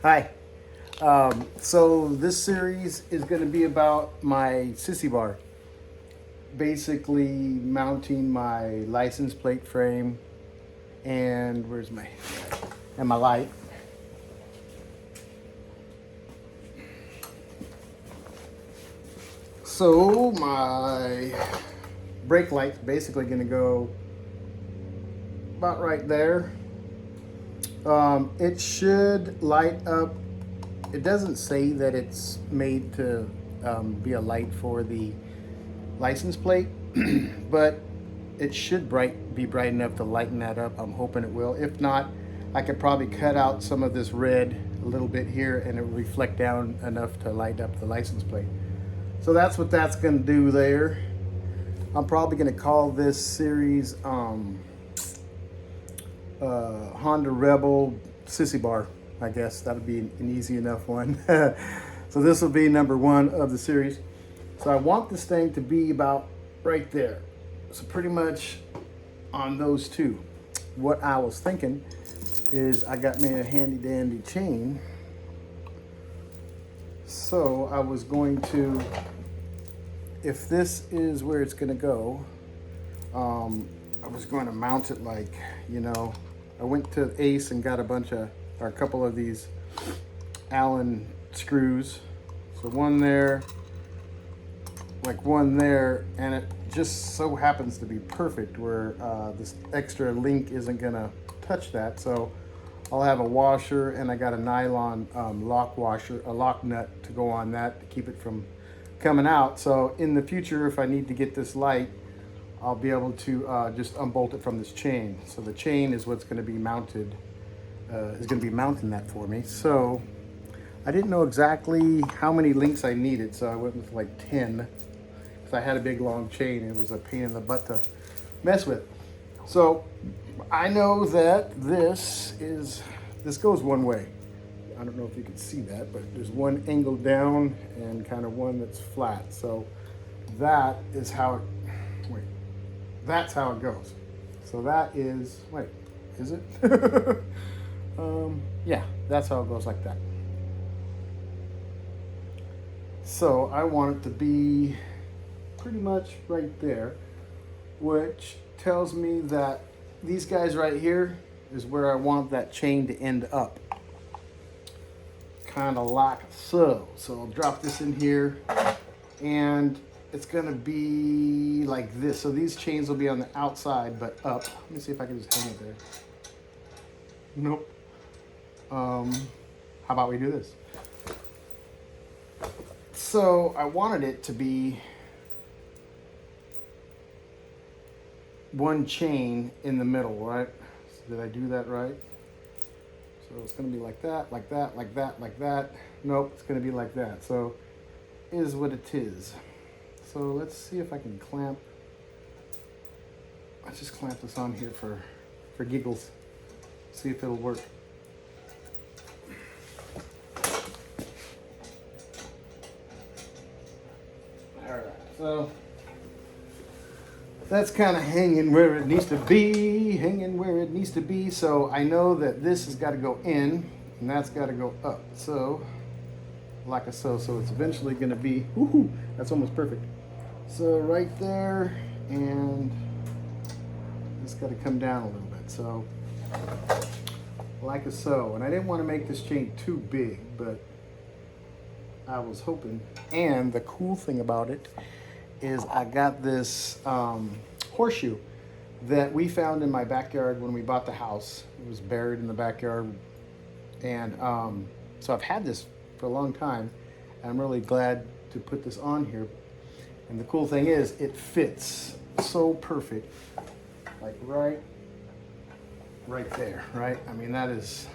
Hi. So this series is going to be about my sissy bar. Basically, mounting my license plate frame and my light. So my brake light's basically going to go about right there. It should light up. It doesn't say that it's made to be a light for the license plate, but it should be bright enough to lighten that up. I'm hoping it will. If not, I could probably cut out some of this red a little bit here and it will reflect down enough to light up the license plate. So that's what that's going to do there. I'm probably going to call this series Honda Rebel Sissy Bar. I guess that would be an easy enough one. So this will be number one of the series. So I want this thing to be about right there. So pretty much on those two. What I was thinking is I got me a handy dandy chain. So I was going to, if this is where it's going to go, I was going to mount it like, I went to Ace and got a couple of these Allen screws. So one there, like one there, and it just so happens to be perfect where this extra link isn't gonna touch that. So I'll have a washer, and I got a nylon lock washer, a lock nut to go on that to keep it from coming out. So in the future, if I need to get this light, I'll be able to just unbolt it from this chain. So the chain is what's going to be mounted, is going to be mounting that for me. So I didn't know exactly how many links I needed, so I went with like 10. Because I had a big long chain, and it was a pain in the butt to mess with. So I know that this goes one way. I don't know if you can see that, but there's one angle down and kind of one that's flat. So that is how it, that's how it goes. So that is, is it? Yeah, that's how it goes, like that. So I want it to be pretty much right there, which tells me that these guys right here is where I want that chain to end up. Kind of like so. So I'll drop this in here, and it's gonna be like this. So these chains will be on the outside, but up. Let me see if I can just hang it there. Nope. How about we do this? So I wanted it to be one chain in the middle, right? So did I do that right? So it's gonna be like that, like that, like that, like that. Nope, it's gonna be like that. So is what it is. So let's see if I can clamp. Let's just clamp this on here for giggles. See if it'll work. All right, so that's kind of hanging where it needs to be, So I know that this has got to go in and that's got to go up. So like so it's eventually going to be, woohoo, that's almost perfect. So right there, and it's got to come down a little bit. So like so, and I didn't want to make this chain too big, but I was hoping. And the cool thing about it is I got this horseshoe that we found in my backyard when we bought the house. It was buried in the backyard, and so I've had this for a long time, and I'm really glad to put this on here. And the cool thing is it fits so perfect, like right there, right? I mean, that is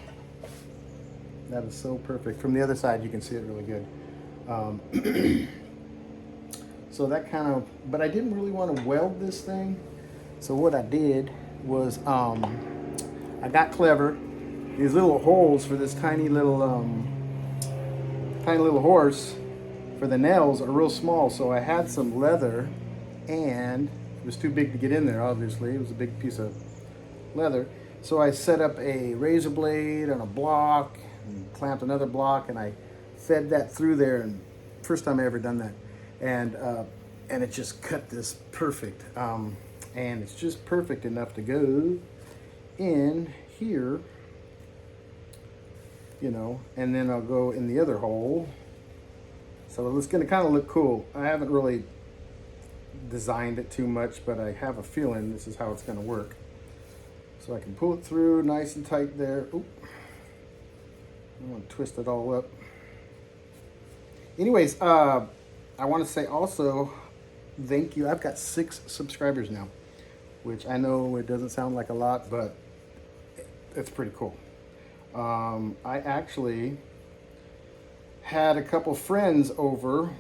so perfect. From the other side, you can see it really good. So that kind of, but I didn't really want to weld this thing. So what I did was I got clever. These little holes for this tiny little horse for the nails are real small. So I had some leather, and it was too big to get in there, obviously. It was a big piece of leather. So I set up a razor blade and a block, and clamped another block, and I fed that through there, and first time I ever done that. And it just cut this perfect. And it's just perfect enough to go in here, you know, and then I'll go in the other hole. So it's gonna kind of look cool. I haven't really designed it too much, but I have a feeling this is how it's gonna work. So I can pull it through nice and tight there. Oop. I'm gonna twist it all up. Anyways, I want to say also, thank you. I've got 6 subscribers now, which I know it doesn't sound like a lot, but it's pretty cool. I actually had a couple friends over.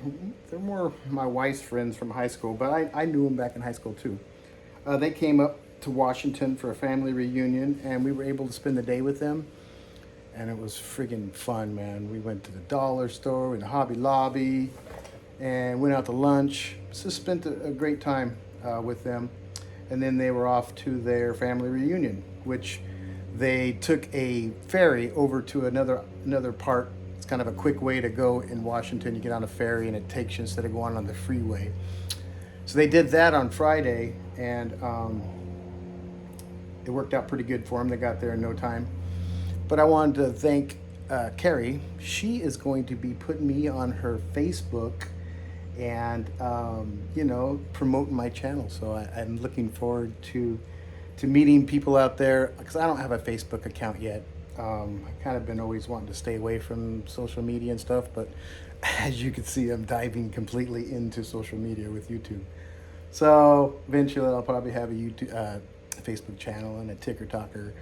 They're more my wife's friends from high school, but I knew them back in high school too. They came up to Washington for a family reunion, and we were able to spend the day with them. And it was friggin' fun, man. We went to the dollar store and the Hobby Lobby and went out to lunch. Just spent a great time with them. And then they were off to their family reunion, which they took a ferry over to another part. It's kind of a quick way to go in Washington. You get on a ferry and it takes you instead of going on the freeway. So they did that on Friday, and it worked out pretty good for them. They got there in no time. But I wanted to thank Carrie. She is going to be putting me on her Facebook and, you know, promoting my channel. So I'm looking forward to meeting people out there, because I don't have a Facebook account yet. I've kind of been always wanting to stay away from social media and stuff, but as you can see, I'm diving completely into social media with YouTube. So eventually I'll probably have a Facebook channel and a TikToker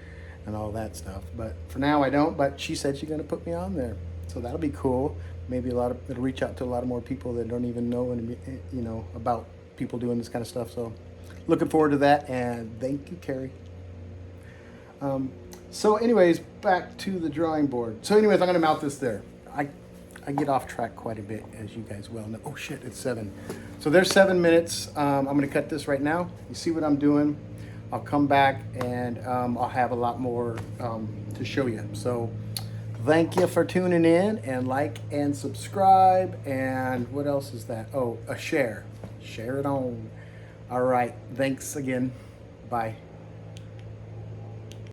and all that stuff. But for now I don't, but she said she's gonna put me on there. So that'll be cool. Maybe it'll reach out to a lot of more people that don't even know, you know, about people doing this kind of stuff. So looking forward to that, and thank you, Carrie. So anyways, back to the drawing board. So anyways, I'm gonna mount this there. I get off track quite a bit, as you guys well know. Oh shit, it's 7. So there's 7 minutes. I'm gonna cut this right now. You see what I'm doing? I'll come back and I'll have a lot more to show you. So thank you for tuning in, and like and subscribe, and what else is that? Oh, a share. Share it on. All right, thanks again. Bye.